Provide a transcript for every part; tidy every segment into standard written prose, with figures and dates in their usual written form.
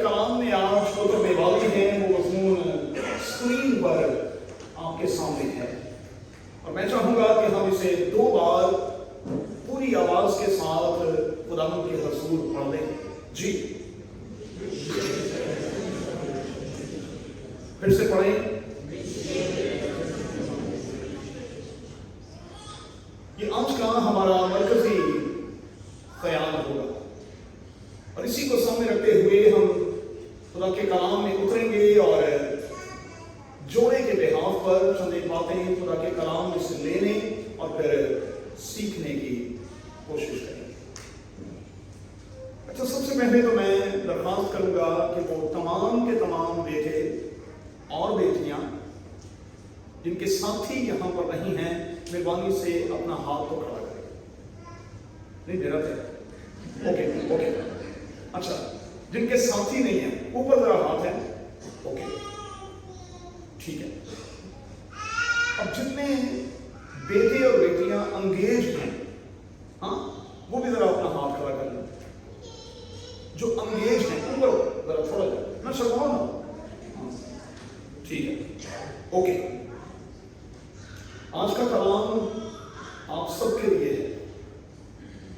कलाम में आज जो करने वाली है वो मज़मून स्क्रीन पर आपके सामने है, और मैं चाहूँगा कि हम इसे 2 बार पूरी आवाज़ के साथ खुदावंद के हुज़ूर पढ़ लें। जी, फिर से पढ़ें। ये आज का हमारा मरकजी ख्याल होगा, और इसी को सामने रखते हुए हम खुदा के कलाम में उतरेंगे और जोड़े के बिहाफ पर चंद एक बातें खुदा के कलाम में से लेने और फिर सीखने की कोशिश करेंगे। अच्छा, सबसे पहले तो मैं दरख्वास्त करूंगा कि वो तमाम के तमाम बेटे और बेटियां जिनके साथी यहाँ पर नहीं हैं, मेहरबानी से अपना हाथ तो खड़ा करें। नहीं दे रहा था? ओके, अच्छा, जिनके साथी नहीं है ऊपर जरा हाथ है। ओके, ठीक है। अब जितने बेटे और बेटियां अंगेज हैं, हाँ, वो भी जरा अपना हाथ खड़ा कर लें। जो अंगेज हैं ऊपर जरा थोड़ा ना शर्माओ ना। ठीक है, ओके। आज का कलाम आप सबके लिए है,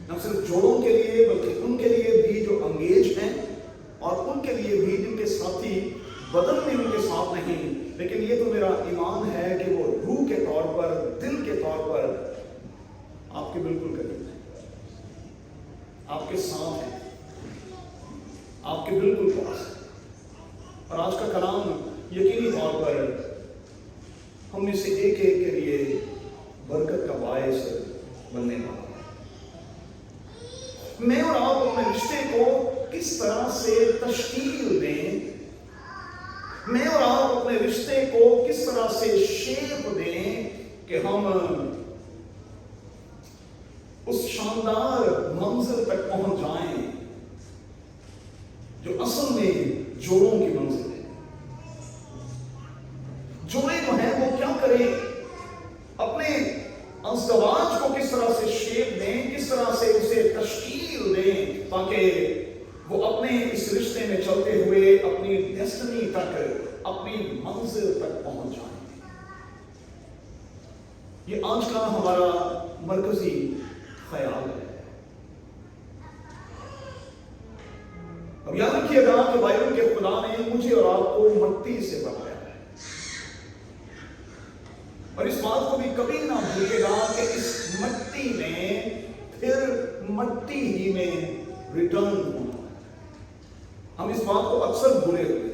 न सिर्फ जोड़ों के लिए बल्कि उनके लिए भी जो अंगेज हैं, और उनके लिए भी जिनके साथी बदन में उनके साथ नहीं, लेकिन ये तो मेरा ईमान है कि वो रूह के तौर पर, दिल के तौर पर आपके बिल्कुल करीब है, आपके साथ है, आपके बिल्कुल पास है। और आज का कलाम यकीनी तौर पर हम में से एक एक के लिए बरकत का बायस बनने वाला है। मैं और आप अपने रिश्ते को किस तरह से तश्कील दें, मैं और आप अपने रिश्ते को किस तरह से शेप दें कि हम उस शानदार मंजिल तक पहुंच जाएं जो असल में जोड़ों की मंजिल है। जोड़े जो हैं वो क्या करें, अपने अज़दवाज को किस तरह से शेप दें, किस तरह से उसे तश्कील दें, ताकि वो अपने इस रिश्ते में चलते हुए अपनी डेस्टिनी तक, अपनी मंजिल तक पहुंच जाएं। ये आज का हमारा मरकजी ख्याल है। अब याद रखिएगा कि बाइबल के खुदा ने मुझे और आपको मिट्टी से बनाया है, और इस बात को भी कभी ना भूलिएगा कि इस मिट्टी में फिर मिट्टी ही में रिटर्न होना। हम इस बात को अक्सर भूले हुए,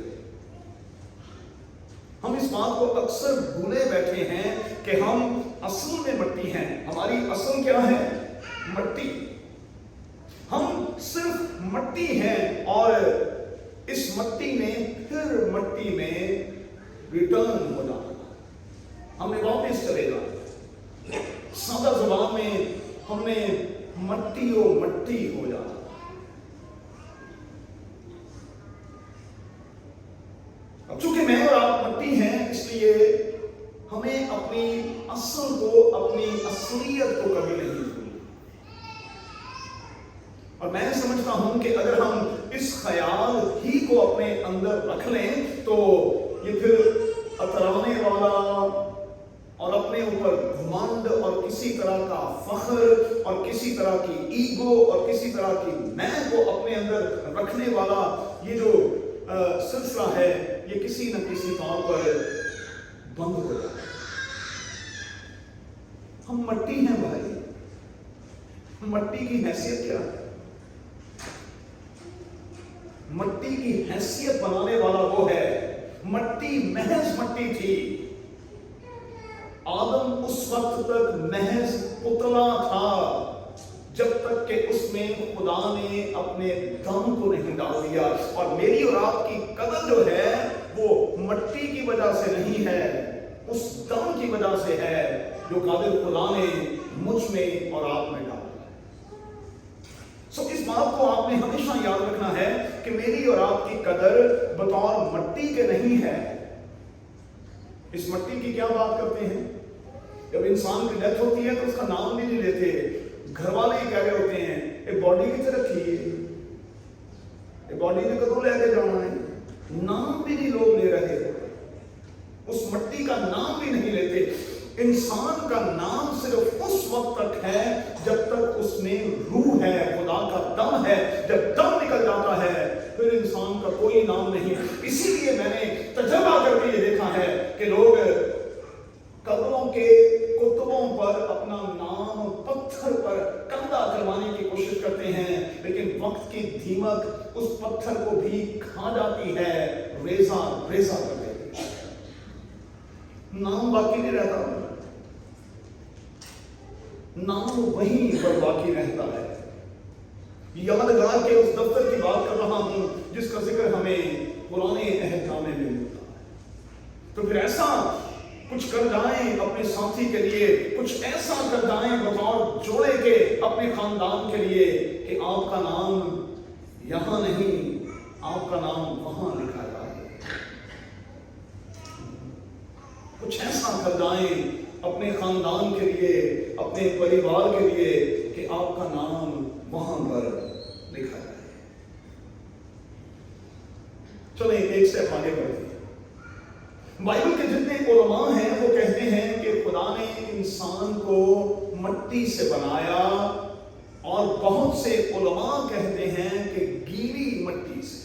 हम इस बात को अक्सर भूले बैठे हैं कि हम असल में मिट्टी हैं। हमारी असल क्या है? मिट्टी। हम सिर्फ मिट्टी हैं, और इस मिट्टी में फिर मिट्टी में रिटर्न हो जाना, हमने वापस चलेगा। सादा जुबान में हमने मट्टी हो जाना। अब चूंकि मैं और आप मट्टी हैं, इसलिए हमें अपनी असल को, अपनी असलियत को कभी नहीं भूलना। और मैं समझता हूं कि अगर हम इस ख्याल ही को अपने अंदर रख लें तो ये फिर अतराने वाला और अपने ऊपर घमंड और किसी तरह का फख्र और किसी तरह की ईगो और किसी तरह की मैं को अपने अंदर रखने वाला ये जो सिलसिला है, ये किसी न किसी तौर पर बंद हो जाए। हम मट्टी हैं भाई, मट्टी की हैसियत क्या है? मट्टी की हैसियत बनाने वाला वो है। मट्टी महज मट्टी थी। आदम उस वक्त तक महज पुतला था जब तक कि उसमें खुदा ने अपने दम को नहीं डाल दिया। और मेरी और आपकी कदर जो है वो मट्टी की वजह से नहीं है, उस दम की वजह से है जो कादिर खुदा ने मुझ में और आप में डाला। इस बात को आपने हमेशा याद रखना है कि मेरी और आपकी कदर बतौर मट्टी के नहीं है। इस मट्टी की क्या बात करते हैं? जब इंसान की डेथ होती है तो उसका नाम भी नहीं लेते, घर वाले ही कह रहे होते हैं एक बॉडी की तरह थी, बॉडी ने कदों लेके जाना है, جب تک اس میں روح ہے، خدا کا دم ہے. جب دم نکل جاتا ہے پھر انسان کا کوئی نام نہیں. اسی لیے میں نے تجربہ کر کے یہ دیکھا ہے کہ لوگ قبروں کے کتبوں پر اپنا نام پتھر پر کندہ کروانے کی کوشش کرتے ہیں، لیکن وقت کی دیمک اس پتھر کو بھی کھا جاتی ہے، ریزہ ریزہ کر دیتی ہے. نام باقی نہیں رہتا، نام وہیں پر باقی رہتا ہے. یادگار کے اس دفتر کی بات کر رہا ہوں جس کا ذکر ہمیں پرانے عہد نامے میں ملتا ہے. تو پھر ایسا کچھ کر جائیں اپنے ساتھی کے لیے، کچھ ایسا کر جائیں بطور جوڑے کے اپنے خاندان کے لیے کہ آپ کا نام یہاں نہیں، آپ کا نام وہاں لکھا جائے. کچھ ایسا کر جائیں اپنے خاندان کے لیے، اپنے پریوار کے لیے کہ آپ کا نام وہاں پر لکھا جائے. چلیں ایک سے آگے بڑھتے ہیں. بائبل کے جتنے علماء ہیں وہ کہتے ہیں کہ خدا نے انسان کو مٹی سے بنایا، اور بہت سے علماء کہتے ہیں کہ گیلی مٹی سے.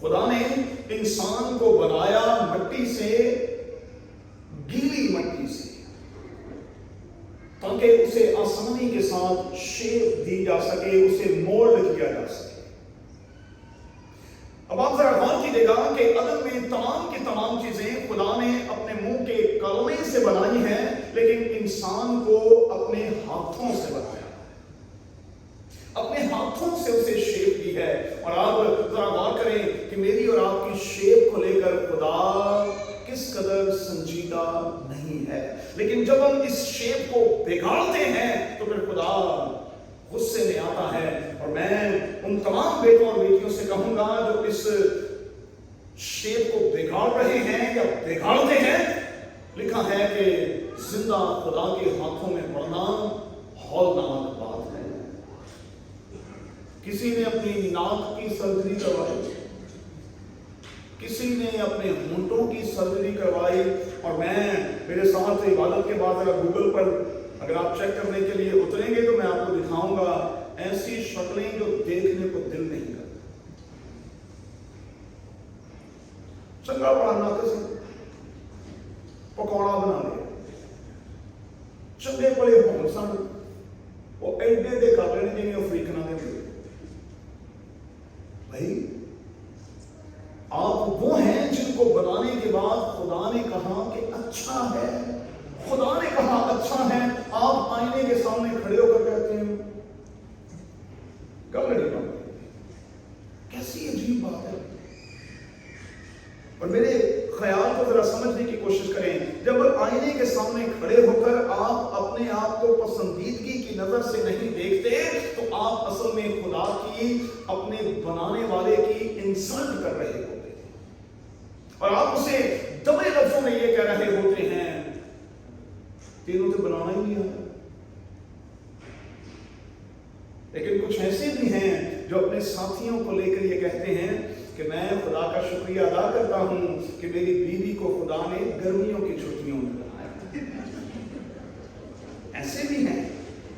خدا نے انسان کو بنایا مٹی سے، گیلی مٹی سے، تاکہ اسے آسانی کے ساتھ شیپ دی جا سکے، اسے مولڈ کیا جا سکے. اب آپ ذرا غور کیجیے گا کہ عدم میں تمام کی تمام چیزیں خدا نے اپنے منہ کے کلمے سے بنائی ہیں، لیکن انسان کو اپنے ہاتھوں سے بنایا، اپنے ہاتھوں سے اسے شیپ دی ہے. اور آپ ذرا غور کریں کہ میری اور آپ کی شیپ کو لے کر خدا کس قدر سنجیدہ نہیں ہے. لیکن جب ہم اس شیپ کو بگاڑتے ہیں تو پھر خدا غصے میں آتا ہے. اور میں ان تمام بیٹوں اور بیٹیوں سے کہوں گا جو اس شیپ کو بگاڑ رہے ہیں یا بگاڑتے ہیں، لکھا ہے کہ زندہ خدا کے ہاتھوں میں پڑنا ہولناک بات ہے. کسی نے اپنی ناک کی سرجری کروائی، کسی نے اپنے ہونٹوں کی سرجری کروائی. اور میرے ساتھ عبادت کے بعد اگر گوگل پر اگر آپ چیک کرنے کے لیے اتریں گے تو میں آپ کو دکھاؤں گا ایسی شکلیں جو دیکھنے کو دل نہیں کرتا. چنگا بڑا ناقص پکوڑا بنا لیا، چنگے بڑے ہون سن، وہ ایڈے دے کر رہے جنہیں افریقنا دے ہوئے. بھائی آپ وہ ہیں جن کو بنانے کے بعد خدا نے کہا کہ اچھا ہے، خدا نے کہا اچھا ہے. آپ آئینے کے سامنے کھڑے ہو کر کہتے ہیں کب لڑی بات، کیسی عجیب بات ہے. اور میرے خیال کو ذرا سمجھنے کی کوشش کریں. جب آئینے کے سامنے کھڑے ہو کر آپ اپنے آپ کو پسندیدگی کی نظر سے نہیں دیکھتے تو آپ اصل میں خدا کی، اپنے بنانے والے کی انسلٹ کر رہے ہوتے ہیں. اور آپ اسے دبے لفظوں میں یہ کہہ رہے ہوتے ہیں تینوں تو بنانا ہی نہیں آتا. لیکن کچھ ایسے بھی ہیں جو اپنے ساتھیوں کو لے کر یہ کہتے ہیں کہ میں خدا کا شکریہ ادا کرتا ہوں کہ میری بیوی کو خدا نے گرمیوں کی چھٹیوں میں بنایا. ایسے بھی ہیں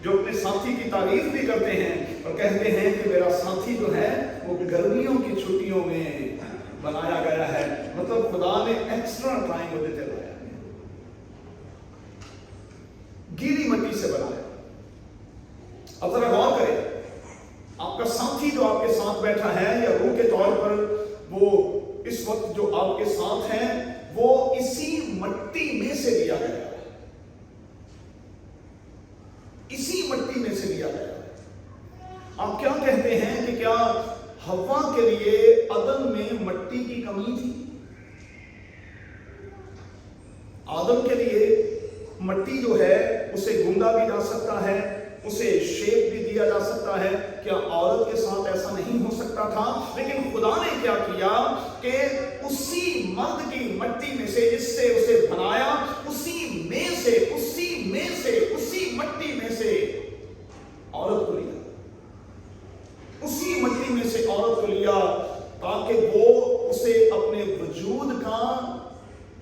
جو اپنے ساتھی کی تعریف بھی کرتے ہیں اور کہتے ہیں کہ میرا ساتھی جو ہے وہ گرمیوں کی چھٹیوں میں بنایا گیا ہے. مطلب خدا نے ایکسٹرا ٹائم وہ دیتے رہا. گیلی مٹی سے بنایا. اب ذرا غور کریں، آپ کا ساتھی جو آپ کے ساتھ بیٹھا ہے یا روح کے طور پر وہ اس وقت جو آپ کے ساتھ ہیں وہ اسی مٹی میں سے لیا گیا ہے، اسی مٹی میں سے لیا گیا ہے. آپ کیا کہتے ہیں کہ کیا حوا کے لیے عدن میں مٹی کی کمی تھی؟ آدم کے لیے مٹی جو ہے اسے گوندا بھی جا سکتا ہے، اسے شیپ بھی دیا جا سکتا ہے. کیا عورت کے ساتھ ایسا نہیں ہو سکتا تھا؟ لیکن خدا نے کیا کیا کہ اسی مرد کی مٹی میں سے جس سے اسے بنایا، اسی مٹی میں سے عورت کو لیا، اسی مٹی میں سے عورت کو لیا تاکہ وہ اسے اپنے وجود کا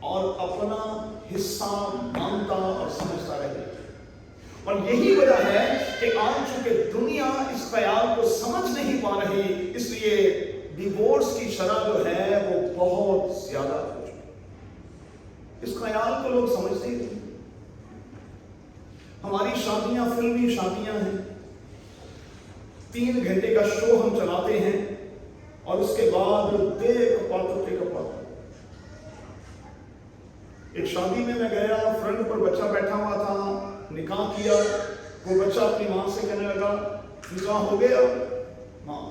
اور اپنا حصہ مانتا اور سمجھتا رہے. اور یہی وجہ ہے کہ آج چونکہ دنیا اس خیال کو سمجھ نہیں پا رہی، اس لیے ڈیورس کی شرح جو ہے وہ بہت زیادہ ہو چکی ہے۔ اس خیال کو لوگ سمجھتے ہی نہیں۔ ہماری شادیاں فلمی شادیاں ہیں، 3 گھنٹے کا شو ہم چلاتے ہیں اور اس کے بعد ایک شادی میں گیا، فرنٹ پر بچہ بیٹھا ہوا تھا، نکاح کیا، وہ بچہ اپنی ماں سے کہنے لگا نکاح ہو گیا؟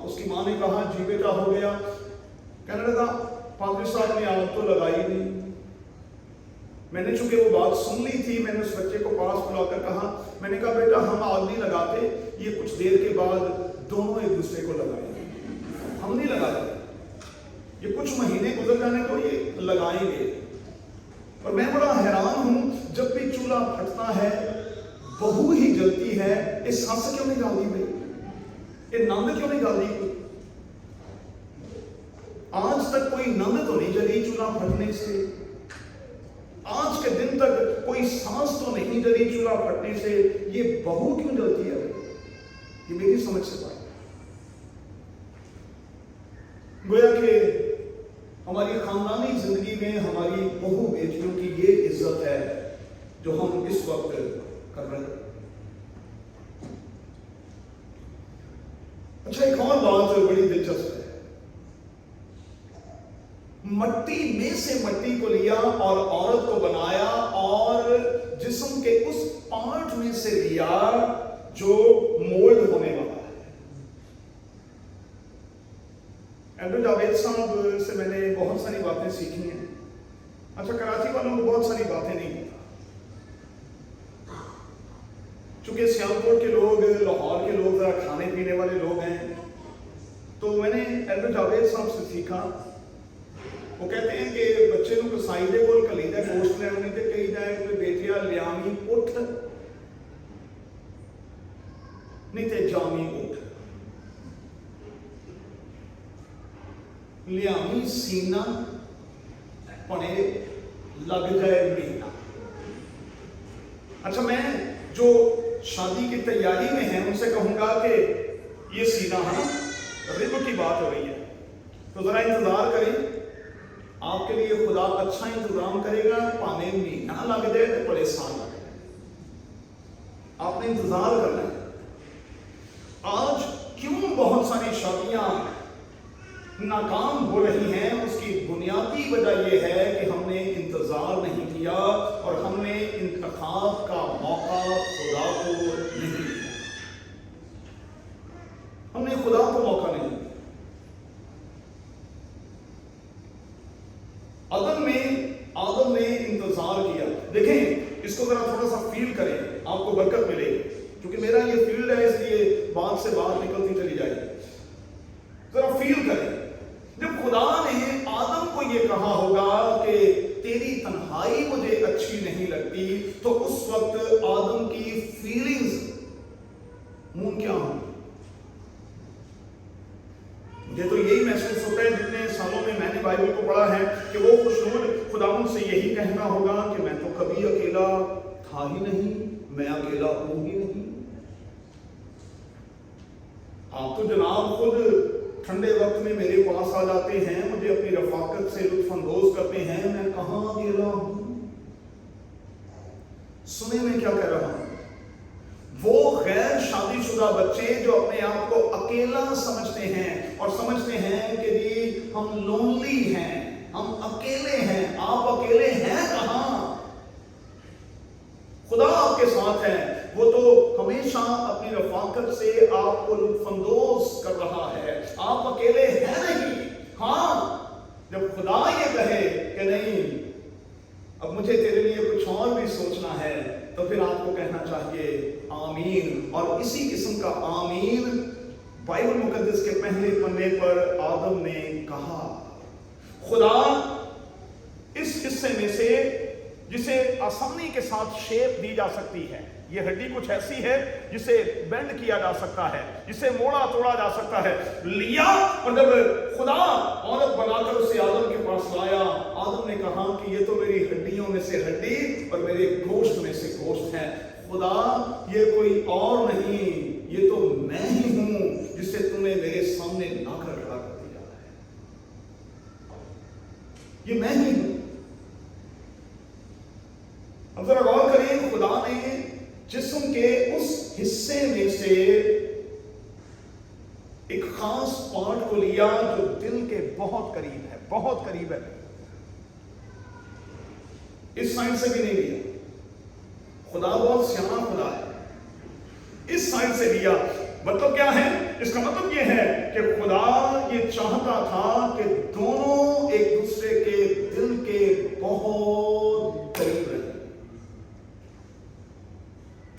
اس کی ماں نے کہا جی بیٹا ہو گیا۔ کہنے لگا پادری صاحب نے آگ تو لگائی نہیں۔ میں نے چونکہ وہ بات سن لی تھی، میں نے اس بچے کو پاس بلا کر کہا، میں نے کہا بیٹا ہم آگ نہیں لگاتے، یہ کچھ دیر کے بعد دونوں ایک دوسرے کو لگائیں گے، ہم نہیں لگاتے، یہ کچھ مہینے گزر جانے کو یہ لگائیں گے۔ اور میں بڑا حیران ہوں، جب بھی چولہا پھٹتا ہے بہو ہی جلتی ہے، یہ سانس کیوں نہیں ڈال دی بھائی، یہ نند کیوں نہیں ڈال دی کوئی؟ آج تک کوئی نند تو نہیں جلی چولہا پھٹنے سے، آج کے دن تک کوئی سانس تو نہیں جلی چولہا پھٹنے سے، یہ بہو کیوں جلتی ہے؟ یہ میری سمجھ سے بات گویا کہ ہماری خاندانی زندگی میں ہماری بہو بیٹیوں کی یہ عزت ہے جو ہم اس وقت کر رہے ہیں۔ اچھا ایک اور بات بڑی دلچسپ ہے، مٹی میں سے مٹی کو لیا اور عورت کو بنایا اور جسم کے اس پارٹ میں سے لیا جو مولڈ ہونے والا ہے۔ اینڈرو جاوید صاحب سے میں نے بہت ساری باتیں سیکھی ہیں۔ اچھا کراچی والوں کو بہت ساری باتیں نہیں پتا، چونکہ سیالکوٹ کے لوگ، لاہور کے لوگ ذرا کھانے پینے والے لوگ ہیں، تو میں نے اینڈرو جاوید صاحب سے سیکھا۔ وہ کہتے ہیں کہ بچے کو کسائی دے کول کلیدہ گوشت لینے تے کہی جائے کہ بیٹیا لیامی اٹھ نہیں تے جامی اٹھ، لیامی سینہ پڑے لگ جائے مہینہ۔ اچھا میں جو شادی کی تیاری میں ہیں ان سے کہوں گا کہ یہ سینہ ہے رب کی بات ہو رہی ہے، تو ذرا انتظار کریں، آپ کے لیے خدا اچھا انتظام کرے گا، پانے مہینہ لگ جائے تو بڑے سال لگ جائے، آپ نے انتظار کرنا ہے۔ آج کیوں بہت ساری شادیاں ناکام ہو رہی ہیں، اس کی بنیادی وجہ یہ ہے کہ ہم نے انتظار نہیں کیا اور ہم نے انتخاب کا موقع خدا کو نہیں دیا، ہم نے خدا کو موقع نہیں دیا۔ آدم نے انتظار کیا۔ دیکھیں اس کو ذرا تھوڑا سا فیل کریں، آپ کو برکت ملے گی، کیونکہ میرا یہ فیلڈ ہے اس لیے بات سے بات نکلتی چلی جائے گی۔ ذرا فیل کریں، جب خدا نے آدم کو یہ کہا ہوگا کہ تیری تنہائی مجھے اچھی نہیں لگتی، تو اس وقت آدم کی فیلنگز منہ کیا ہوں؟ مجھے تو یہی محسوس ہوتا ہے جتنے سالوں میں نے بائبل کو پڑھا ہے کہ وہ خوشنود خداوند سے یہی کہنا ہوگا کہ میں تو کبھی اکیلا تھا ہی نہیں، میں اکیلا ہوں ہی نہیں۔ آپ تو جناب خود ٹھنڈے وقت میں میرے پاس آ جاتے ہیں، مجھے اپنی رفاقت سے لطف اندوز کرتے ہیں، میں کہاں اکیلا ہوں؟ سنیں میں کیا کہہ رہا ہوں؟ وہ غیر شادی شدہ بچے جو اپنے آپ کو اکیلا سمجھتے ہیں اور سمجھتے ہیں کہ جی ہم لونلی ہیں، ہم اکیلے ہیں، آپ اکیلے ہیں کہاں؟ خدا آپ کے ساتھ ہے، وہ تو ہمیشہ اپنی رفاقت سے آپ کو لطف اندوز کر رہا ہے، آپ اکیلے ہیں نہیں۔ ہاں جب خدا یہ کہے کہ نہیں اب مجھے تیرے لیے کچھ اور بھی سوچنا ہے، تو پھر آپ کو کہنا چاہیے آمین۔ اور اسی قسم کا آمین بائبل مقدس کے پہلے پنے پر آدم نے کہا۔ خدا اس حصے میں سے جسے آسانی کے ساتھ شیپ دی جا سکتی ہے، یہ ہڈی کچھ ایسی ہے جسے بینڈ کیا جا سکتا ہے، جسے موڑا توڑا جا سکتا ہے، لیا، اور جب خدا عورت بنا کر اسے آدم کے پاس لایا، آدم نے کہا کہ یہ تو میری ہڈیوں میں سے ہڈی اور میرے گوشت میں سے گوشت ہے۔ خدا یہ کوئی اور نہیں، یہ تو میں ہی ہوں جسے تم نے میرے سامنے لا کر کھڑا کر دیا ہے، یہ میں ہی ہوں۔ اب ذرا غور کریں، خدا نے جسم کے اس حصے میں سے ایک خاص پارٹ کو لیا جو دل کے بہت قریب ہے، بہت قریب ہے، اس سائڈ سے بھی نہیں لیا۔ خدا بہت سیاح خدا ہے، اس سائڈ سے لیا۔ مطلب کیا ہے؟ اس کا مطلب یہ ہے کہ خدا یہ چاہتا تھا کہ دونوں ایک دوسرے کے دل کے بہت قریب رہیں،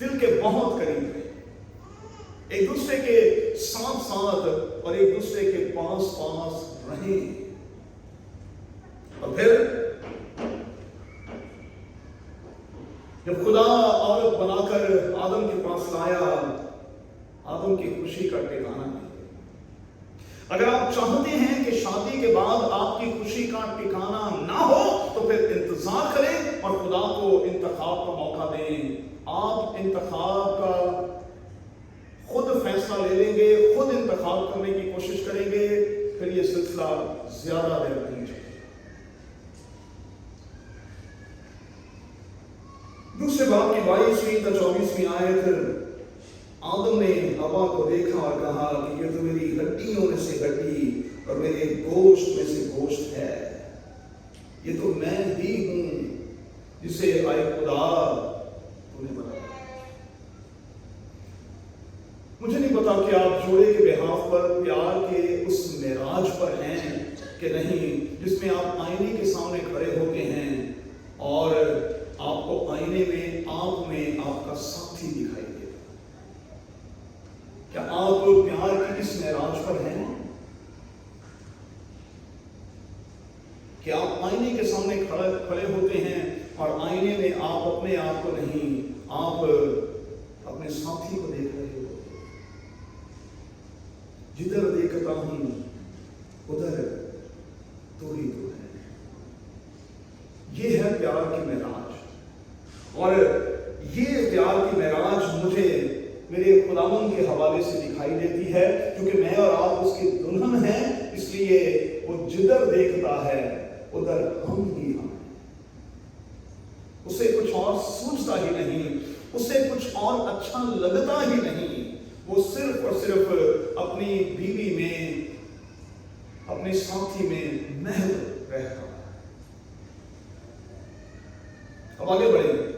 دل کے بہت قریب رہیں، ایک دوسرے کے ساتھ ساتھ اور ایک دوسرے کے پاس پاس رہیں۔ اور پھر جب خدا عورت بنا کر آدم کے پاس لایا، آدم کی خوشی کا ٹھکانہ نہیں۔ اگر آپ چاہتے ہیں کہ شادی کے بعد آپ کی خوشی کا ٹھکانہ نہ ہو تو پھر انتظار کریں اور خدا کو انتخاب کا موقع دیں۔ آپ انتخاب کا خود فیصلہ لے لیں گے، خود انتخاب کرنے کی کوشش کریں گے، پھر یہ سلسلہ زیادہ دیر نہیں چلے۔ دوسرے باب کی 22ویں تا 24ویں آیت، آدم نے حوا کو دیکھا اور کہا کہ یہ تو میری ہڈیوں میں سے ہڈی اور میرے گوشت میں سے گوشت ہے، یہ تو میں ہی ہوں جسے اے خدا تو نے بنایا۔ مجھے نہیں پتا کہ آپ جوڑے کے بحاف پر پیار کے اس معراج پر ہیں کہ نہیں، جس میں آپ آئینے کے سامنے کھڑے ہوتے ہیں اور آپ کو آئینے میں آنکھ میں آپ کا ساتھی دکھائی دے۔ کیا آپ پیار کی اس معراج پر ہیں کہ آپ آئینے کے سامنے کھڑے ہوتے ہیں اور آئینے میں آپ اپنے آپ کو نہیں، آپ اپنے ساتھی کو دیکھ رہے ہو؟ جدھر دیکھتا ہوں ادھر تو ہی تو ہے۔ یہ ہے پیار کی معراج، اور یہ پیار کی معراج مجھے میرے خداوند کے حوالے سے دکھائی دیتی ہے، کیونکہ میں اور آپ اس کی دلہن ہیں، اس لیے وہ جدھر دیکھتا ہے ادھر ہم ہی ہم۔ اسے کچھ اور سوچتا ہی نہیں، اسے کچھ اور اچھا لگتا ہی نہیں، وہ صرف اور صرف اپنی بیوی میں، اپنے ساتھی میں محو رہتا ہے۔ اب آگے بڑھیں۔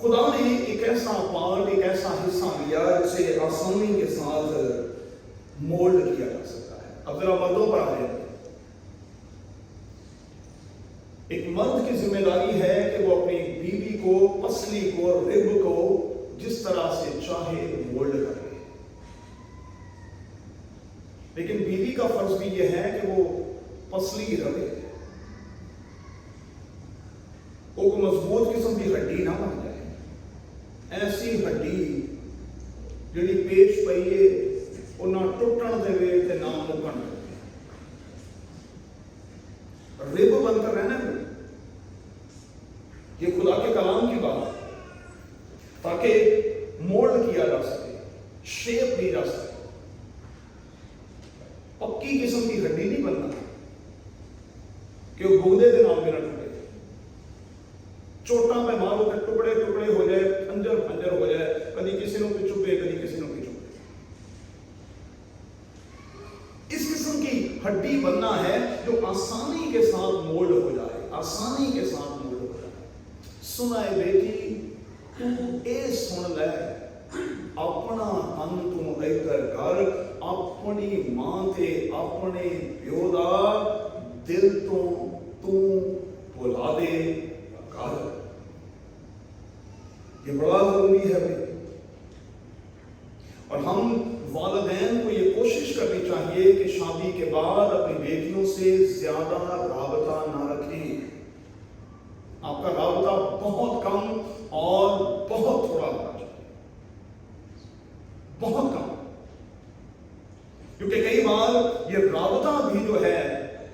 خدا نے ایک ایسا پارٹ، ایک ایسا حصہ لیا جسے آسانی کے ساتھ مولڈ کیا جا سکتا ہے۔ اب ذرا مردوں پر آ جائیں۔ ایک مرد کی ذمہ داری ہے کہ وہ اپنی بیوی کو، پسلی کو، رب کو جس طرح سے چاہے مولڈ کرے، لیکن بیوی کا فرض بھی یہ ہے کہ وہ پسلی رہے، وہ کوئی مضبوط قسم کی ہڈی نہ بن جائے، ایسی ہڈی جڑی پیش پئیے وہ نہ ٹوٹن دے تے نہ مکن دے، رب بن کر رہنا ہے۔ یہ خدا کے کلام کی بات ہے، تاکہ مولڈ کیا جا سکے، شیپ دی جا سکے۔ پکی قسم کی ہڈی نہیں بننا کہ وہ بغدے دے نام میں نہ ٹوٹے، چوٹاں پہ مارو تے ٹکڑے ٹکڑے ہو جائے، پنجر پنجر ہو جائے، کدی کسی نو پہ چبے، کدی کسی نو پہ چبے۔ اس قسم کی ہڈی بننا ہے جو آسانی کے ساتھ مولڈ ہو جائے، آسانی کے ساتھ مولڈ ہو جائے۔ سنا اے بیٹی تو اے سن لے، اپنا ان تو ادھر کر، اپنی ماں تے اپنے پیو دا دل تو بھلا دے کر۔ یہ بڑا ضروری ہے بھائی، اور ہم والدین کو یہ کوشش کرنی چاہیے کہ شادی کے بعد اپنی بیٹیوں سے زیادہ رابطہ نہ رکھیں۔ آپ کا رابطہ بہت کم اور بہت تھوڑا ہونا چاہیے، بہت کم، کیونکہ کئی بار یہ رابطہ بھی جو ہے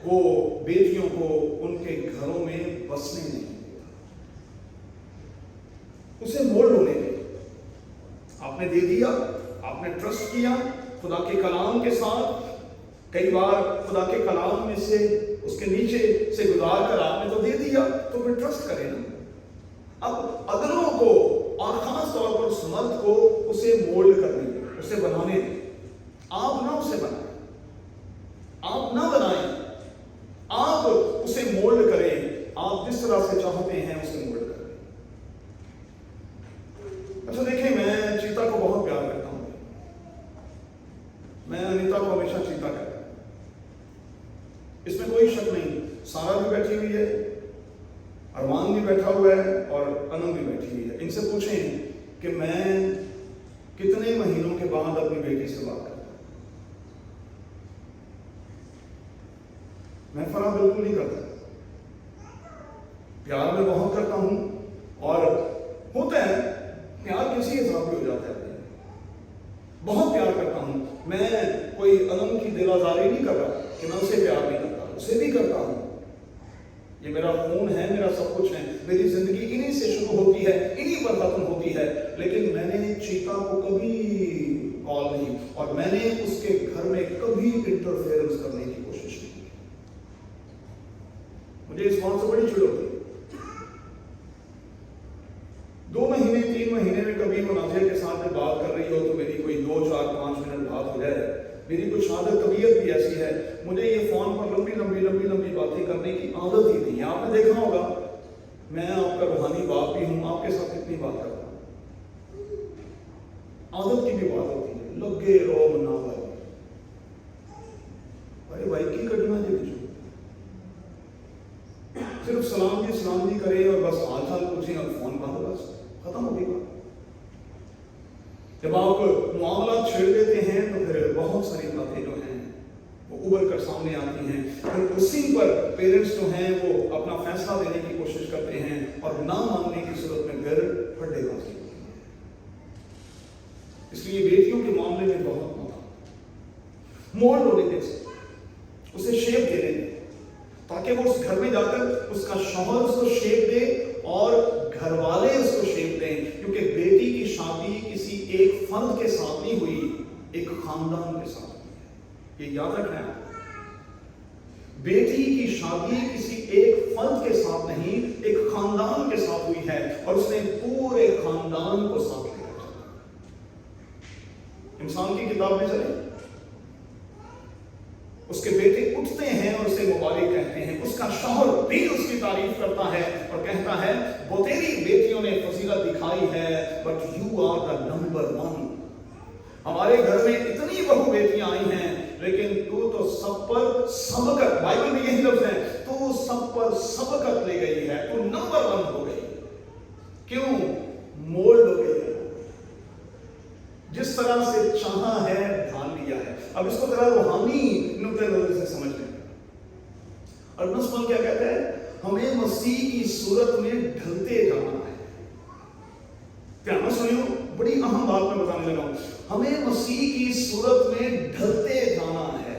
وہ بیٹیوں کو ان کے گھروں میں بسنے نہیں دیتا۔ उसे मोल्ड होने दें। आपने दे दिया, आपने ट्रस्ट किया खुदा के कलाम के साथ। कई बार खुदा के कलाम में से उसके नीचे से गुजार कर आपने तो दे दिया, तो फिर ट्रस्ट करें ना। अब अदलों को और खास तौर पर उस मर्द को उसे मोल्ड करने दें, उसे बनाने दें। आप ना उसे बनाएं, आप ना बनाएं, आप उसे मोल्ड करें। आप जिस तरह से चाहते हैं उसे मोल्ड करें। अच्छा देखिए, मैं चीता को बहुत प्यार करता हूं। मैं अनीता को हमेशा चीता कहता हूं, इसमें कोई शक नहीं। सारा भी बैठी हुई है, अरमान भी बैठा हुआ है और अनंत भी बैठी हुई है। इनसे पूछें कि मैं कितने महीनों के बाद अपनी बेटी से बात करता हूं। मैं फर्क बिल्कुल नहीं करता। प्यार में बहुत करता हूं, और होता है प्यार किसी हिसाब भी हो जाता है। बहुत प्यार करता हूं मैं। कोई अनंत की दिल आजारी नहीं कर रहा कि मैं उसे प्यार नहीं करता, उसे भी करता हूं। ये मेरा खून है, मेरा सब कुछ है। मेरी जिंदगी इन्हीं से शुरू होती है, इन्हीं पर खत्म होती है। लेकिन मैंने चीता को कभी कॉल नहीं, और मैंने उसके घर में कभी इंटरफेरेंस करने की कोशिश नहीं की। मुझे इस बात से बड़ी चिढ़ होती है। 2 महीने 3 महीने में कभी वो नाजिया के साथ में बात कर रही हो तो मेरी कोई 2 4 5 मिनट बात हो जाए। मेरी कुछ आदत तबीयत भी ऐसी है, मुझे ये फोन पर लंबी बातें करने की आदत ही नहीं है। आपने देखा होगा, मैं आपका रूहानी बाप भी हूं, आपके साथ कितनी बात करता हूं। आदत की भी बात होती है, लगे रो मना भाई, अरे भाई की कटना जी बिचू, सिर्फ सलाम जी करे और बस हाल चाल पूछें और फोन बंद, बस खत्म हो गई बात। जब आप मामला छेड़ देते हैं तो फिर बहुत सारी बातें जो हैं वो उभर कर सामने आती हैं। फिर उसी पर पेरेंट्स जो हैं वो अपना फैसला देने की कोशिश करते हैं, और ना मानने की सूरत में फिर फड्डेबाजी होती है। इसलिए बेटियों के मामले में बहुत मोल्ड होने दे, उसे शेप दे दें, ताकि वो उस घर में जाकर उसका शौहर उसको शेप दे और घर वाले उसको शेप दें। क्योंकि बेटी की शादी किसी एक फर्द के साथ नहीं हुई, एक खानदान के साथ हुई है। ये याद रखना है। बेटी की शादी किसी एक फर्द के साथ नहीं, एक खानदान के साथ हुई है, और उसने पूरे खानदान को साथ लिया। इंसान की किताब में चले, उसके बेटे उठते हैं और उसे मुबारक कहते हैं। उसका शौहर भी उसकी तारीफ करता है और कहता है वो तेरी बेटियों ने फजीलत दिखाई है, but you are the number 1। हमारे घर में इतनी बहु बेटियां आई हैं, लेकिन तू तो सब पर सबकत, बाइबल में यही लफ्ज है, तू सब पर सबकत ले गई है, तू नंबर 1 हो गई। क्यों? मोल्ड हो गई है। जिस तरह से चाहा है ढाल लिया है। अब इसको जरा रूहानी नुक्ते नजर से समझ लें। और नस्ल क्या कहता है? हमें मसीह की सूरत में ढलते जाना है। ध्यान में सुनियो, बड़ी अहम बात मैं बताने लगा हूं। हमें मसीह की सूरत में ढलते जाना है।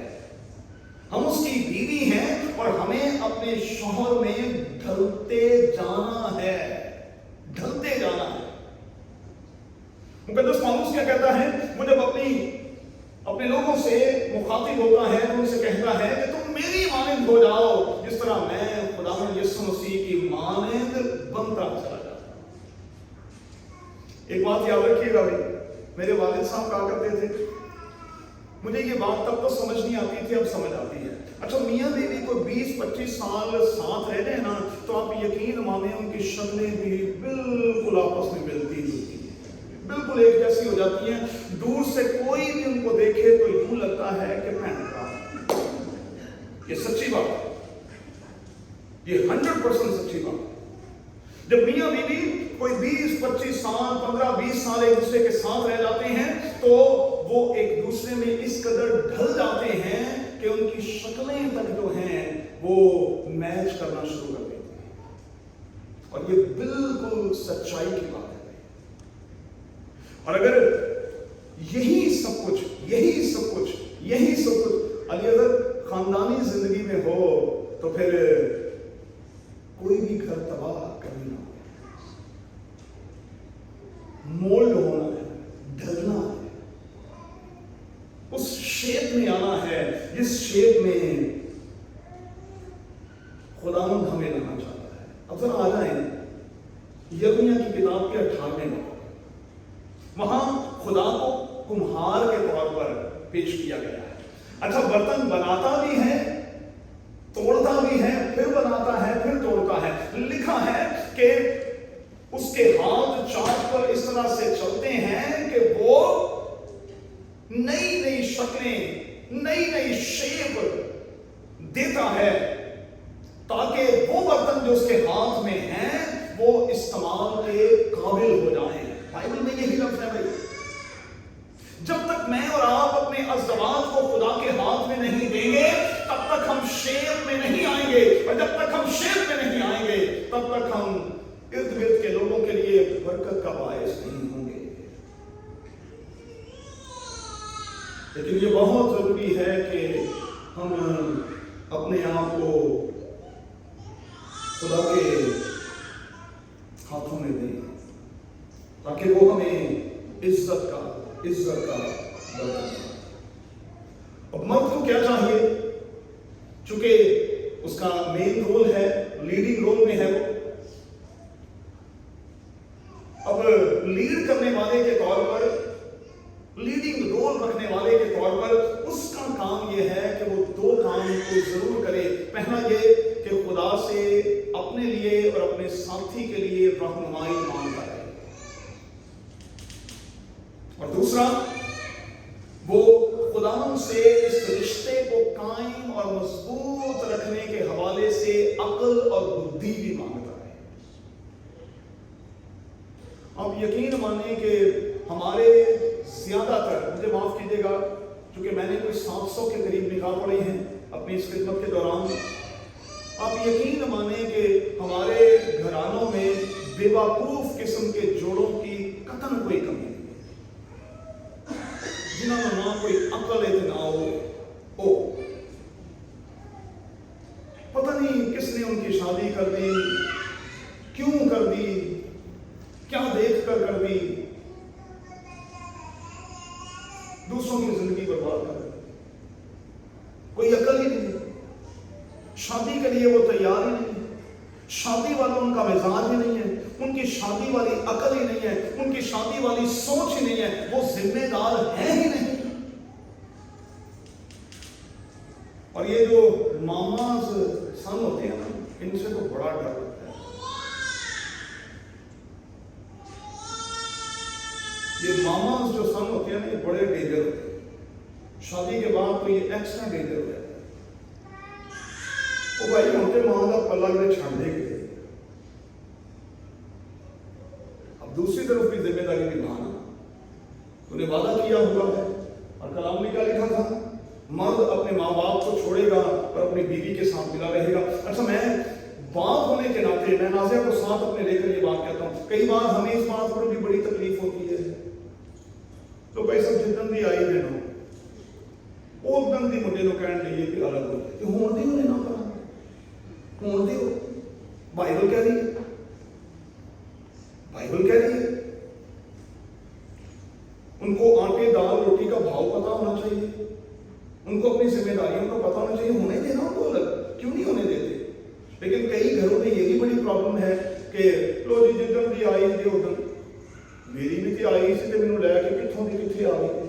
हम उसकी बीवी हैं और हमें अपने शौहर में ढलते जाना है, ढलते जाना है। मुकद्दस पौलुस क्या कहता है? वो जब अपने लोगों से मुखातिब होता है तो उनसे कहता है कि तुम मेरी मानंद हो जाओ, जिस तरह मैं खुदावंद यीशु मसीह की मानंद बनता चला जाता। एक बात याद रखिएगा भाई, मेरे वालिद साहब कहा करते थे, मुझे ये बात तब तो समझ नहीं आती थी, अब समझ आती है। अच्छा, मियाँ बीवी को 20-25 साल साथ रह रहे ना, तो आप यकीन माने उनकी शक्लें भी बिल्कुल आपस में मिलती जुलती, बिल्कुल एक जैसी हो जाती हैं। दूर से कोई भी उनको देखे तो यूं लगता है कि मैं, ये सच्ची बात है, ये 100% सच्ची बात है। जब मियाँ बीवी कोई 20-25 साल 15-20 साल एक दूसरे के साथ रह जाते हैं तो वो एक दूसरे में इस कदर ढल जाते हैं कि उनकी शक्लें तक जो हैं वो मैच करना शुरू कर देती हैं। और ये बिल्कुल सच्चाई की बात है। और अगर यही सब कुछ अगर खानदानी जिंदगी में हो तो फिर कोई भी घर तबाह कभी ना हो। यिर्मयाह की किताब के 18वें बाब, वहां खुदा को कुम्हार के तौर पर पेश किया गया है। अच्छा, बर्तन बनाता भी है, तोड़ता भी है, फिर बनाता है, फिर तोड़ता है। लिखा है कि उसके हाथ चाक पर इस तरह से चलते हैं कि वो नई नई शक्लें, नई नई शेप देता है, ताकि वो बर्तन जो उसके हाथ में हैं वो इस्तेमाल के काबिल हो जाएं। बाइबल में यही लफ्ज़ है भाई। जब तक मैं और आप अपने अज़वाज को खुदा के हाथ में नहीं देंगे, तब तक हम शेप में नहीं आएंगे, और जब तक हम शेप में नहीं आएंगे, तब तक हम इर्द गिर्द के लोगों के लिए बरकत का बायस नहीं होंगे। लेकिन ये बहुत जरूरी है कि हम अपने आप को खुदा के हाथों में दें, ताकि वो हमें इज्जत का बर्तन। अब मर्द को क्या चाहिए? चूंकि उसका मेन रोल है, लीडिंग रोल में है वो। अब लीड करने वाले के तौर पर, लीडिंग रोल रखने वाले के तौर पर उसका काम यह है कि वो 2 काम को जरूर करे। पहला ये कि खुदा से अपने लिए और अपने साथी के लिए रहनुमाई मांगता है, और दूसरा वो खुदा से इस रिश्ते को कायम और मजबूत रखने के हवाले से अक्ल और बुद्धि भी मांगता है। अब यकीन मानिए कि हमारे ज्यादातर, मुझे माफ कीजिएगा, क्योंकि मैंने कोई 700 के करीब निकाह पढ़े हैं अपनी इस खिदमत के दौरान, आप यकीन माने कि हमारे घरानों में बेवकूफ किस्म के जोड़ों की कतन कोई कमी नहीं, जिन्होंने ना कोई अकल इतना हो, पता नहीं किसने उनकी शादी कर दी, क्यों कर दी, क्या देख कर दी, दूसरों की जिंदगी बर्बाद कर दी। कोई अकल ही नहीं, शादी के लिए वो तैयार ही नहीं है, शादी वाला उनका मिजाज ही नहीं है, उनकी शादी वाली अकल ही नहीं है, उनकी शादी वाली सोच ही नहीं है, वो जिम्मेदार है ही नहीं। और ये जो मामाज सन होते हैं ना, इनसे तो बड़ा डर लगता है। ये मामाज जो सन होते हैं ना, ये बड़े डेंजर होते हैं। शादी के बाद तो ये एक्स्ट्रा डेंजर हो जाता है। वो भाई होते मां का पल्ला भी छाड़ देंगे। अब दूसरी तरफ भी जिम्मेदारी निभाना, तूने वादा किया हुआ है, और कलाम में क्या लिखा था? मर्द अपने माँ बाप को छोड़ेगा और अपनी बीवी के साथ मिला रहेगा। अच्छा, मैं बाप होने के नाते मैं नाज़िया को साथ अपने लेकर ये बात कहता हूँ, कई बार हमें इस बात पर भी बड़ी तकलीफ होती है। तो भाई सब जितन दी आई है ना, वो उदन दी मुझे लोग कहने लगे कि अलग हो जाए, होने दी उन्हें ना करा, होने दी हो। बाइबल कह रही है, बाइबल कह रही है उनको आटे दाल रोटी का भाव पता होना चाहिए, उनको अपनी जिम्मेदारियों का पता होना चाहिए। होने देना उनको अलग, क्यों नहीं होने देते? लेकिन कई घरों में ये भी बड़ी प्रॉब्लम है कि लो जी जिदन दी आई जी उदन मेरी भी तो आई सी, मैनू लैके कितों की कितने आ गई।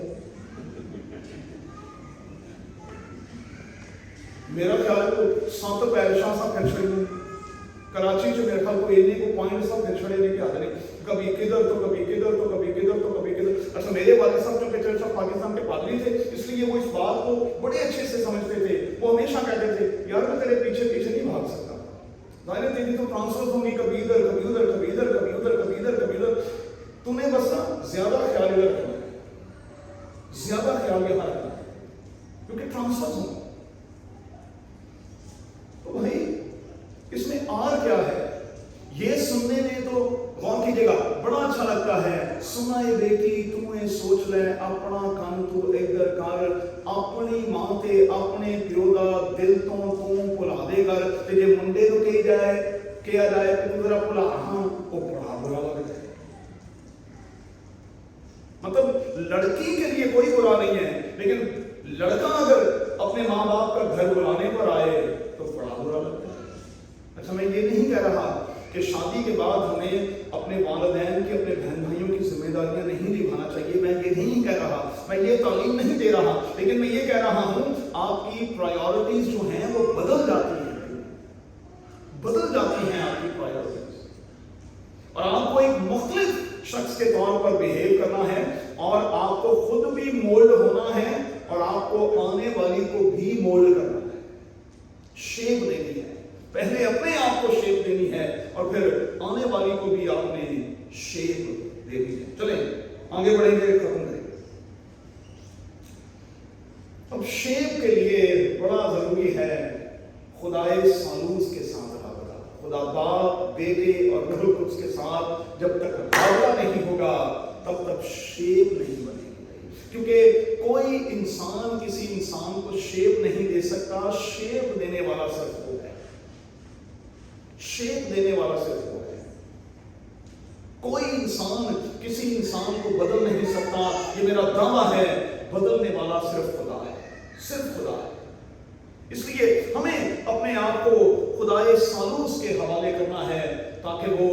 मेरा ख्याल है तो 7 पैरिशां सब फिर छड़े कराची च, मेरे ख्याल को इन्ने को पॉइंट सब फिर छड़े लेके आते हैं, कभी किधर तो कभी किधर तो कभी किधर तो कभी किधर। अच्छा, मेरे वाले साहब जो चर्च ऑफ पाकिस्तान के पादरी थे, इसलिए वो इस बात को बड़े अच्छे से समझते थे। वो हमेशा कहते थे, यार मैं तेरे पीछे पीछे नहीं भाग सकता, जाने तेरी तो ट्रांसफर होंगी कभी इधर कभी उधर कभी इधर कभी उधर कभी इधर कभी उधर, तुम्हें बस ना ज्यादा ख्याल इधर रखना है, ज्यादा ख्याल यहाँ रखना है, क्योंकि ट्रांसफर होंगे। तो भाई इसमें और क्या है? ये सुनने में तो गौर कीजिएगा बड़ा अच्छा लगता है। सुना ये बेटी तू सोच ले, अपना कान तू इधर कर, अपनी मां ते अपने प्यो दा दिल तो तू भुला दे कर, ते जे मुंडे को कही जाए किया जाए कि तू जरा भुला, हाँ वो बड़ा बुरा लगता है। मतलब लड़की के लिए कोई बुरा नहीं है, लेकिन लड़का अगर अपने माँ बाप का घर बुलाने पर आए तो बड़ा बुरा लगता है। अच्छा, मैं ये नहीं कह रहा कि शादी के बाद हमें اپنے والدین کی اپنے بہن بھائیوں کی ذمہ داریاں نہیں نبھانا چاہیے. میں یہ نہیں کہہ رہا, میں یہ تعلیم نہیں دے رہا, لیکن میں یہ کہہ رہا ہوں آپ کی پرائیورٹیز جو ہیں وہ بدل جاتی ہیں, بدل جاتی ہیں آپ کی پرائیورٹیز, اور آپ کو ایک مختلف شخص کے طور پر بیہیو کرنا ہے, اور آپ کو خود بھی مولڈ ہونا ہے, اور آپ کو آنے والی کو بھی مولڈ کرنا ہے, شیپ دینی ہے. پہلے اپنے آپ کو شیپ دینی ہے اور پھر آنے والی کو بھی آپ نے شیپ دینی ہے. چلیں آگے بڑھیں گے, ختم کریں گے. اب شیپ کے لیے بڑا ضروری ہے خدائے ثالوث کے ساتھ رابطہ. خدا باپ, بیٹے اور روح القدس کے ساتھ جب تک رابطہ نہیں ہوگا تب تک شیپ نہیں بنے گی, کیونکہ کوئی انسان کسی انسان کو شیپ نہیں دے سکتا. شیپ دینے والا صرف وہ ہے, شیپ دینے والا صرف وہ ہے. کوئی انسان کسی انسان کو بدل نہیں سکتا. یہ میرا دعویٰ ہے, بدلنے والا صرف خدا ہے, صرف خدا ہے. اس لیے ہمیں اپنے آپ کو خدائے ثالوث کے حوالے کرنا ہے تاکہ وہ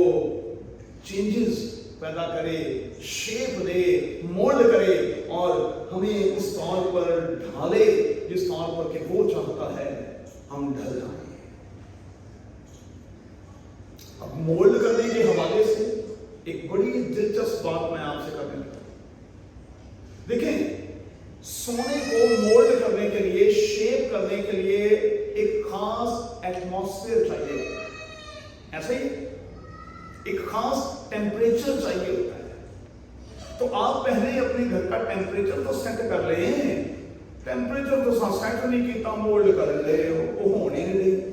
چینجز پیدا کرے, شیپ دے, مولڈ کرے اور ہمیں اس طور پر ڈھالے جس طور پر کہ وہ چاہتا ہے ہم ڈھل جائیں. اب مولڈ کرنے کے حوالے سے ایک بڑی دلچسپ بات میں آپ سے کرنے لگا. دیکھیں, سونے کو مولڈ کرنے کے لیے, شیپ کرنے کے لیے ایک خاص ایٹماسفیئر چاہیے ہوتا ہے, ایسے ہی ایک خاص ٹیمپریچر چاہیے ہوتا ہے. تو آپ پہلے اپنے گھر کا ٹیمپریچر تو سیٹ کر لیں. ٹیمپریچر تو سیٹ نہیں کیتا, مولڈ کر لے, وہ ہونے نہیں دے.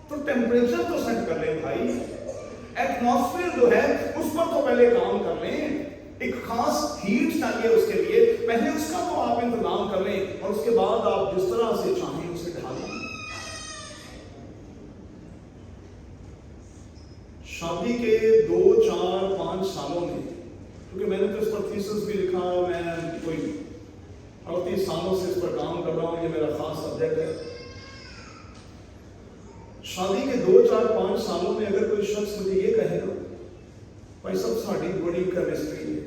تو ٹیمپریچر تو سیٹ کر لیں بھائی, ایٹماسفیئر جو ہے اس پر تو پہلے کام کر لیں. ایک خاص ہیٹ چاہیے اس کے لیے, پہلے اس کا تو آپ انتظام کر لیں اور اس کے بعد آپ جس طرح سے چاہیں اسے ڈھالیں. شادی کے 2, 4, 5 سالوں میں, کیونکہ میں نے تو اس پر تھیسس بھی لکھا, میں کوئی 38 سالوں سے اس پر کام کر رہا ہوں, یہ میرا خاص سبجیکٹ ہے. شادی کے 2, 4, 5 سالوں میں اگر کوئی شخص مجھے یہ کہے گا بھائی سب ساڑی بڑی کیمسٹری ہے,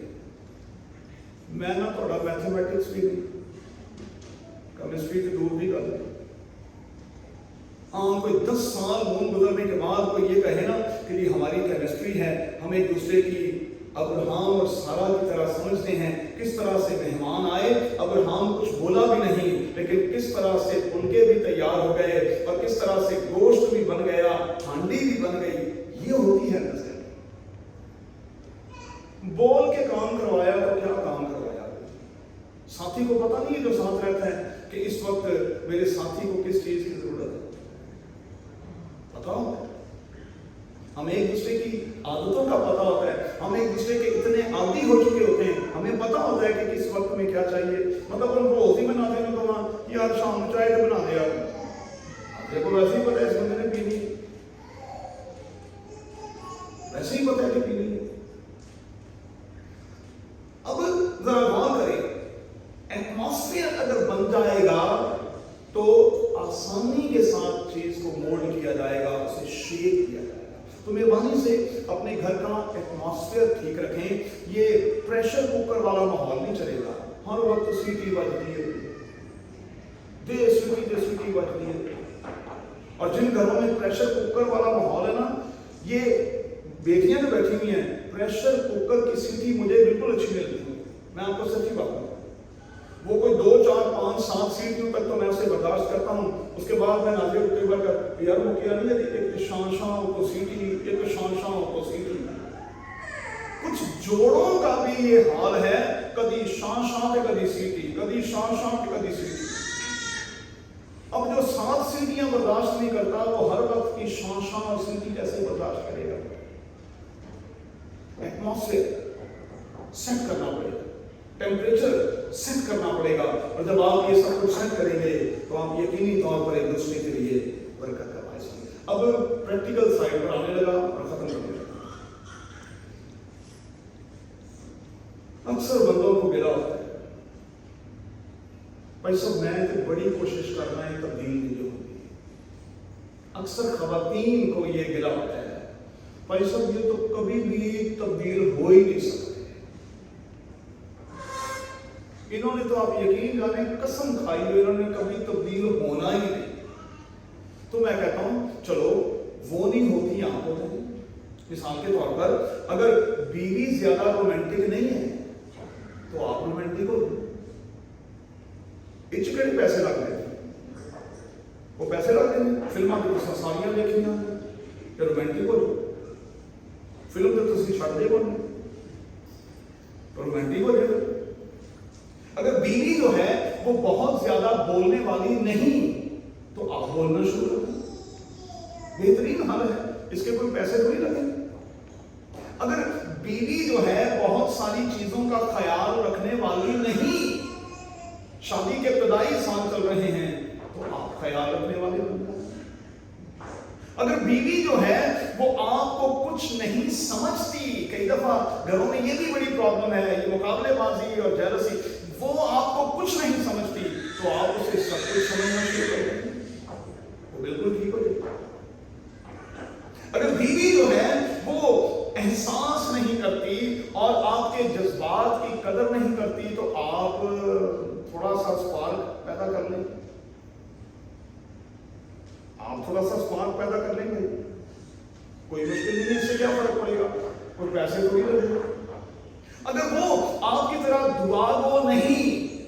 میں نہ تھوڑا میتھمیٹکس بھی نہیں, کیمسٹری کی دور بھی کر لیں. کوئی 10 سال عمر گزرنے کے بعد کوئی یہ کہے نا کہ یہ ہماری کیمسٹری ہے, ہم ایک دوسرے کی ابراہم اور سارا کی طرح سمجھتے ہیں, کس طرح سے مہمان آئے, ابراہم کچھ بولا بھی نہیں لیکن کس طرح سے ان کے بھی تیار ہو گئے اور کس طرح سے گوشت بھی بن گیا, ہانڈی بھی بن گئی. یہ ہوتی ہے نظر. بول کے کام کروایا تو کیا کام کروایا, ساتھی کو پتہ نہیں ہے جو ساتھ رہتا ہے کہ اس وقت میرے ساتھی کو کس چیز کی ضرورت ہے. بتاؤ, ہم ایک دوسرے کی عادتوں کا پتہ ہوتا ہے, ہم ایک دوسرے کے اتنے عادی ہو چکے ہوتے ہیں, ہمیں پتہ ہوتا ہے کہ کس وقت میں کیا چاہیے. مطلب ہم روز ہی بناتے ہیں تو وہاں یار شام کو چائے بنا دیا, دیکھو ویسے ہی پتہ ہے اس بندے نے پینی, ویسے ہی پتہ ہے کہ پینی. اب ذرا غور کریں, ایٹماسفیئر اگر بن جائے گا تو آسانی کے ساتھ چیز کو مولڈ کیا جائے گا, اسے شیپ کیا جائے گا. تو مہربانی سے اپنے گھر کا ایٹماسفیئر ٹھیک رکھیں. یہ پریشر کوکر والا ماحول نہیں چلے گا, ہر وقت سیٹی بجتی ہے, دے سیٹی بجتی ہے. اور جن گھروں میں پریشر کوکر والا ماحول ہے نا, یہ بیٹیاں جو بیٹھی ہوئی ہیں, پریشر کوکر کی سیٹی مجھے بالکل اچھی نہیں لگتی. میں آپ کو سچی بات کروں, وہ کوئی 2, 4, 5, 7 سیٹیوں تک تو میں اسے برداشت کرتا ہوں. اس کے بعد میں ناظر کو کئی بار کر یار وہ کیا نہیں ہے, ایک شان ہو تو سیٹی, ایک شان ہو تو سیٹی. کچھ جوڑوں کا بھی یہ حال ہے, کبھی شان پہ کبھی سیٹی, کبھی شان پہ کبھی سیٹی. اب جو 7 سیٹیاں برداشت نہیں کرتا وہ ہر وقت کی شان اور سیٹی کیسے برداشت کرے گا. ایٹماسفیئر سیٹ کرنا پڑے گا, ٹیمپریچر سیٹ کرنا پڑے گا, اور جب آپ یہ سب کچھ سیٹ کریں گے تو آپ یقینی طور پر ایک دوسرے کے لیے برکت کا باعث ہوں گے. اب پریکٹیکل سائڈ پر آنے لگا اور ختم کرنے لگا. اکثر بندوں کو گرا ہوتا ہے بھائی صاحب میں تو بڑی کوشش کرنا ہے تبدیل نہیں ہوتی. اکثر خواتین کو یہ گرا ہوتا ہے भाई साहब ये तो कभी भी तब्दील हो ही नहीं सकते। इन्होंने तो आप यकीन जाने कसम खाई हो, इन्होंने कभी तब्दील होना ही नहीं। तो मैं कहता हूं चलो वो नहीं होती आप होते हैं। मिसाल के तौर पर अगर बीवी ज्यादा रोमांटिक नहीं है तो आप रोमांटिक हो, इचकड़े पैसे लग रहे वो पैसे लग रहे फिल्मां की तुम सारियां देखियां कि रोमांटिक हो जाओ, फिल्म तो तुम छड़ दे कौन रोमांटिक हो जाए। अगर बीवी जो है वो बहुत ज्यादा बोलने वाली नहीं तो आप बोलना शुरू कर दें, बेहतरीन हाल है, इसके कोई पैसे थोड़ी लगे। अगर बीवी जो है बहुत सारी चीजों का ख्याल रखने वाली नहीं, शादी के इब्तदाई साल चल रहे हैं तो आप ख्याल रखने वाले बन जाए। अगर बीवी जो है वो आपको कुछ नहीं समझती, कई दफा घरों में ये भी बड़ी प्रॉब्लम है, ये मुकाबलेबाजी और जेलसी, वो आपको कुछ नहीं समझती तो आप उसे सब कुछ समझना शुरू कर देंगे, वो बिल्कुल ठीक हो जाएगा। अगर बीवी जो है वो एहसास नहीं करती और आपके जज्बात की कदर नहीं करती तो आप थोड़ा सा स्पार्क पैदा कर लेंगे, आप थोड़ा सा स्पार्क पैदा कर लेंगे, कोई मुश्किल नहीं है, इससे क्या फर्क पड़ेगा, कोई पैसे थोड़ी लगेगा। अगर वो आपकी तरह दुआ गो नहीं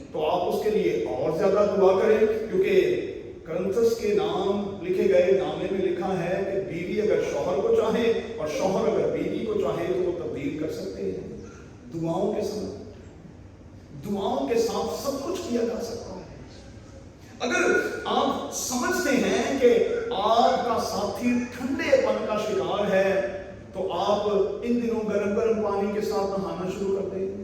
तो आप उसके लिए और ज्यादा दुआ करें, क्योंकि करंथस के नाम लिखे गए नामे में लिखा है कि बीवी अगर शौहर को चाहे और शौहर अगर बीवी को चाहे तो वो तब्दील कर सकते हैं दुआओं के साथ, दुआओं के साथ सब कुछ किया जा सकता है। अगर आप समझते हैं कि आपका साथी ठंडेपन का शिकार है तो आप इन दिनों गर्म गर्म पानी के साथ नहाना शुरू कर देंगे,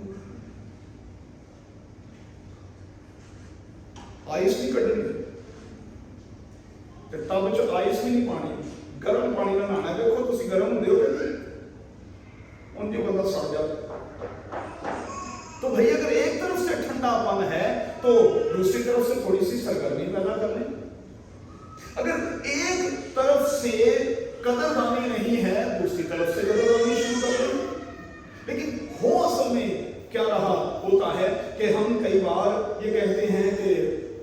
आइस नहीं कटनी तब आइस भी नहीं पानी, गर्म पानी में नहाना। देखो तुम गर्म होंगे उनके बंदा सड़ जाता। तो भाई अगर एक तरफ से ठंडापन है तो दूसरी तरफ से थोड़ी सी सरगर्मी पैदा कर लें। अगर एक तरफ से कदरदानी नहीं है दूसरी तरफ से कदरदानी शुरू कर लें। लेकिन हो असल में क्या रहा होता है कि हम कई बार ये कहते हैं कि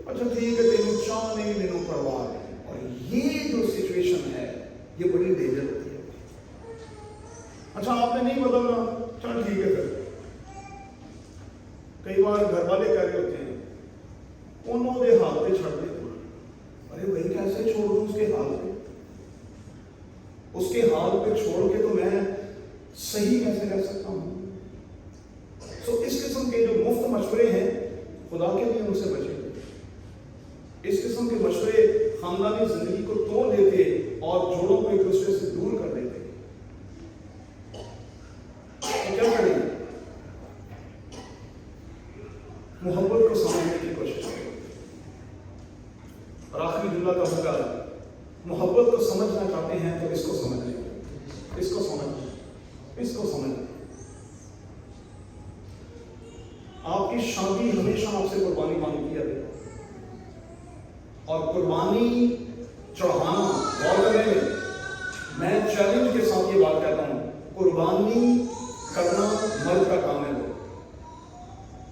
अच्छा ठीक है तेनू चाह नहीं मेनू परवाह नहीं, और ये जो सिचुएशन है ये बड़ी डेंजर होती है। अच्छा आपने नहीं बदलना, चल ठीक है फिर। कई बार घर वाले कह रहे होते हैं उन्होंने हाल पे छड़ दे, अरे भाई कैसे छोड़ दूं उसके हाल पे, उसके हाल पे छोड़ के तो मैं सही कैसे रह सकता हूं। तो इस किस्म के जो मुफ्त मशवरे हैं खुदा के लिए उनसे बचें। इस किस्म के मशवरे खानदानी जिंदगी को तोड़ देते और जोड़ों को एक दूसरे से दूर कर देते। तो क्या करें, मोहब्बत को समझने की कोशिश करें। और आखिरी जुमला का होगा मोहब्बत को समझना चाहते हैं तो इसको समझ लें, इसको समझ लें, इसको समझ लें। आपकी शादी हमेशा आपसे कुर्बानी मांगती है और कुर्बानी चढ़ाना गौर करें, मैं चैलेंज के साथ ये बात कहता हूं, कुर्बानी करना मर्द का काम है।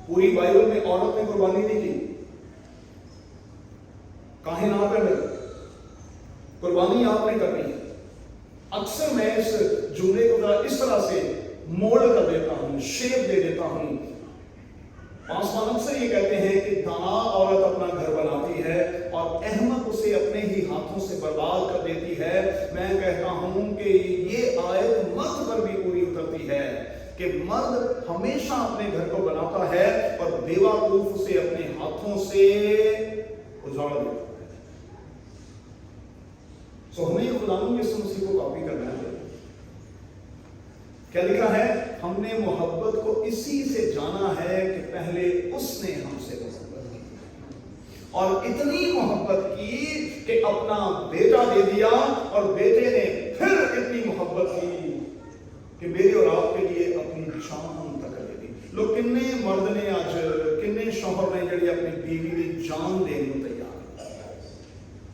पूरी बाइबल में औरत ने कुर्बानी नहीं की, काहे ना कर रहे, कुर्बानी आपने करनी है। अक्सर मैं इस जुमले को इस तरह से मोल्ड कर देता हूं, शेप दे देता हूं। पासवान अक्सर ये कहते हैं कि दाना औरत अपना घर बनाती है और अहमक उसे अपने ही हाथों से बर्बाद कर देती है। मैं कहता हूं कि ये आयत मर्द पर भी पूरी उतरती है कि मर्द हमेशा अपने घर को बनाता है और बेवकूफ उसे अपने हाथों से उजाड़ देता है। सो हमें ये खुदावंद यीशु मसीह को कॉपी करना है। क्या लिखा है, हमने मोहब्बत को इसी से जाना है कि पहले उसने हमसे मोहब्बत की और इतनी मोहब्बत की कि अपना बेटा दे दिया, और बेटे ने फिर इतनी मोहब्बत की कि मेरे और आपके लिए अपनी जान तक दे दी। लोग किन्ने मर्द ने आज किन्ने शौहर ने जड़ी अपनी बीवी की जान देने को तैयार।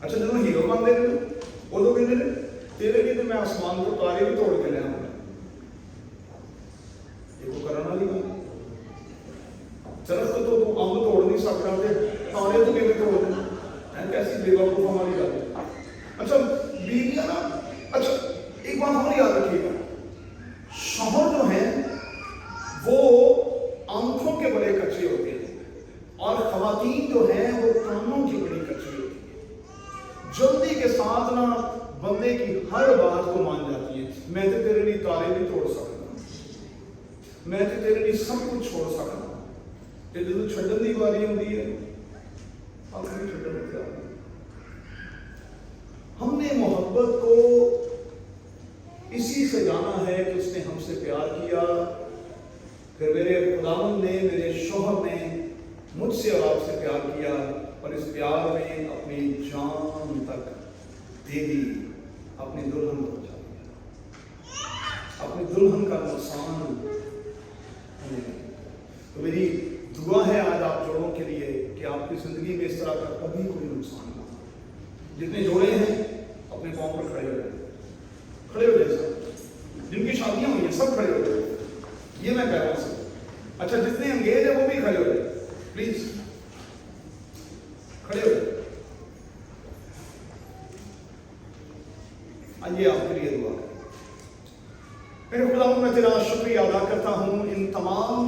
अच्छा जो हीरो बनते हैं उदो कहते हैं तेरे लिए तो मैं आसमान को तारे भी तोड़ के ले आऊंगा। देखो करने वाली बात, दरख्त तो तू अंब तोड़ नहीं सकता थे, तारे तो किਵੇਂ तोड़ देना है, कैसी बेवकूफ हमारी बात है। अच्छा बीवियां ना, अच्छा एक बात और याद रखिएगा, शौहर जो है वो आंखों के बड़े कच्चे होते हैं और खवातीन जो है वो कानों की बड़ी कच्ची होती है। जल्दी के साथ ना बंदे की हर बात को मान जाती है। मैं तो तेरे लिए तारे भी तोड़ सकता, मैं तो तेरे लिए सब कुछ छोड़ सकता, ते जो छड्डन की बारी होती है आखिरी छड्डन होती है। हमने मोहब्बत को इसी से जाना है कि उसने हमसे प्यार किया, फिर मेरे खुदावंद ने, मेरे शौहर ने मुझसे और आपसे प्यार किया और इस प्यार में अपनी जान तक दे दी, अपनी दुल्हन को बचा दिया, अपनी दुल्हन का नुकसान होने लगा। तो मेरी दुआ है आज आप जोड़ों के लिए कि आपकी जिंदगी में इस तरह का कभी कोई नुकसान ना हो। जितने जोड़े हैं अपने पाँव पर खड़े हो जाए, खड़े हो जाए सब, जिनकी शादियां हुई हैं सब खड़े हो जाए, ये मैं कह रहा हूं सब। अच्छा जितने अंगेज है वो भी खड़े हो जाए, प्लीज खड़े हो जाए। आइए आपके लिए दुआ करें। मेरे खुदा मैं तेरा शुक्रिया अदा करता हूं इन तमाम